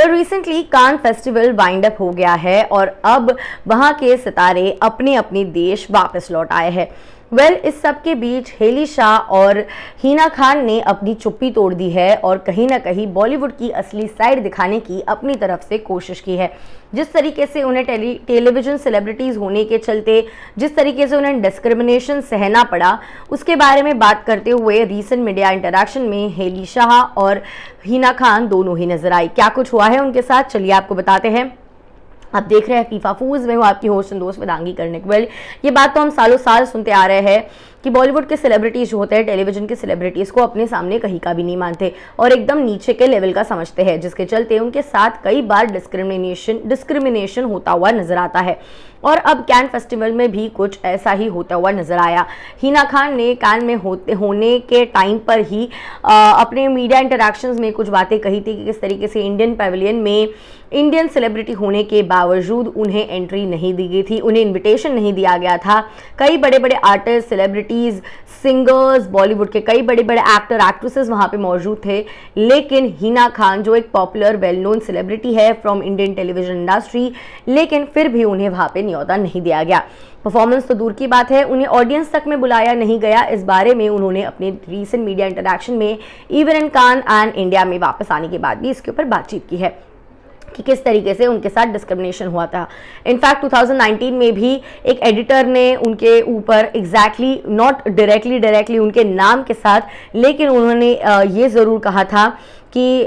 Well recently कान festival wind up हो गया है और अब वहां के सितारे अपने अपने देश वापस लौट आए हैं। इस सब के बीच हेली शाह और हिना खान ने अपनी चुप्पी तोड़ दी है और कहीं ना कहीं बॉलीवुड की असली साइड दिखाने की अपनी तरफ से कोशिश की है। जिस तरीके से उन्हें टेलीविजन सेलिब्रिटीज़ होने के चलते जिस तरीके से उन्हें डिस्क्रिमिनेशन सहना पड़ा, उसके बारे में बात करते हुए रीसेंट मीडिया इंटरेक्शन में हेली शाह और हिना खान दोनों ही नजर आई। क्या कुछ हुआ है उनके साथ, चलिए आपको बताते हैं। आप देख रहे हैं फीफा फूज, मैं हूँ आपकी होस्ट एंड दोस्त वेदांगी कर्णिक। ये बात तो हम सालों साल सुनते आ रहे हैं कि बॉलीवुड के सेलिब्रिटीज जो होते हैं टेलीविजन के सेलिब्रिटीज को अपने सामने कहीं का भी नहीं मानते और एकदम नीचे के लेवल का समझते हैं, जिसके चलते उनके साथ कई बार डिस्क्रिमिनेशन होता हुआ नजर आता है। और अब कैन फेस्टिवल में भी कुछ ऐसा ही होता हुआ नजर आया। हिना खान ने कैन में होने के टाइम पर ही अपने मीडिया इंटरेक्शंस में कुछ बातें कही थी कि किस तरीके से इंडियन पैविलियन में इंडियन सेलिब्रिटी होने के बावजूद उन्हें एंट्री नहीं दी गई थी, उन्हें इन्विटेशन नहीं दिया गया था। कई बड़े बड़े आर्टिस्ट, सेलिब्रिटीज, सिंगर्स, बॉलीवुड के कई बड़े बड़े एक्टर एक्ट्रेसेस वहां पे मौजूद थे, लेकिन हिना खान जो एक पॉपुलर वेल नोन सेलिब्रिटी है फ्रॉम इंडियन टेलीविजन इंडस्ट्री, लेकिन फिर भी उन्हें वहां पे न्योता नहीं दिया गया। परफॉर्मेंस तो दूर की बात है, उन्हें ऑडियंस तक में बुलाया नहीं गया। इस बारे में उन्होंने अपने रीसेंट मीडिया इंटरेक्शन में even in Cannes and India में वापस आने के बाद भी इसके ऊपर बातचीत की है कि किस तरीके से उनके साथ डिस्क्रिमिनेशन हुआ था। इनफैक्ट 2019 में भी एक एडिटर ने उनके ऊपर एग्जैक्टली नॉट डायरेक्टली उनके नाम के साथ, लेकिन उन्होंने ये ज़रूर कहा था कि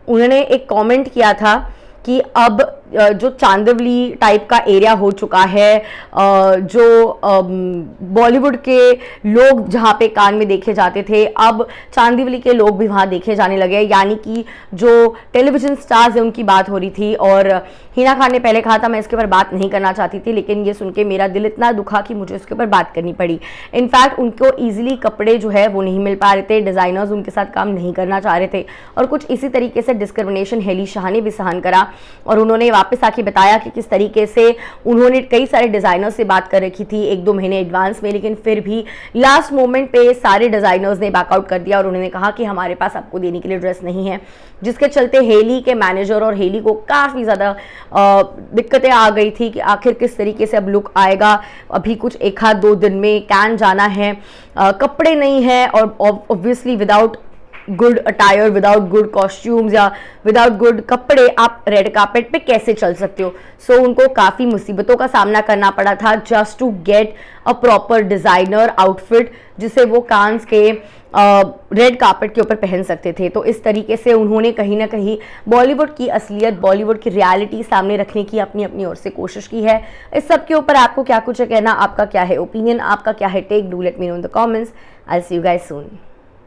उन्होंने एक कमेंट किया था कि अब जो चांदवली टाइप का एरिया हो चुका है, जो बॉलीवुड के लोग जहाँ पे कान में देखे जाते थे, अब चांदवली के लोग भी वहाँ देखे जाने लगे। यानी कि जो टेलीविजन स्टार्स है उनकी बात हो रही थी। और हिना खान ने पहले कहा था मैं इसके ऊपर बात नहीं करना चाहती थी, लेकिन ये सुन के मेरा दिल इतना दुखा कि मुझे इसके ऊपर बात करनी पड़ी। इनफैक्ट उनको ईजिली कपड़े जो है वो नहीं मिल पा रहे थे, डिज़ाइनर्स उनके साथ काम नहीं करना चाह रहे थे और कुछ इसी तरीके से डिस्क्रिमिनेशन हेली शाह ने भी सहन करा। और उन्होंने वापस आके बताया कि किस तरीके से उन्होंने कई सारे डिज़ाइनर्स से बात कर रखी थी 1-2 महीने एडवांस में, लेकिन फिर भी लास्ट मोमेंट पे सारे डिज़ाइनर्स ने बैकआउट कर दिया और उन्होंने कहा कि हमारे पास आपको देने के लिए ड्रेस नहीं है, जिसके चलते हेली के मैनेजर और हेली को काफ़ी ज़्यादा दिक्कतें आ गई थी कि आखिर किस तरीके से अब लुक आएगा। अभी कुछ 1-2 दिन में कैन जाना है, कपड़े नहीं है और obviously without good attire, without good costumes या विदाउट गुड कपड़े आप रेड कार्पेट पे कैसे चल सकते हो। सो उनको काफ़ी मुसीबतों का सामना करना पड़ा था just to get a proper designer outfit जिसे वो कांस के रेड कार्पेट के ऊपर पहन सकते थे। तो इस तरीके से उन्होंने कहीं ना कहीं बॉलीवुड की असलियत, बॉलीवुड की रियलिटी सामने रखने की अपनी अपनी ओर से कोशिश की है। इस सब के ऊपर आपको क्या कुछ है कहना, आपका क्या है ओपिनियन, आपका क्या है take, do let me know in the comments. I see you guys soon.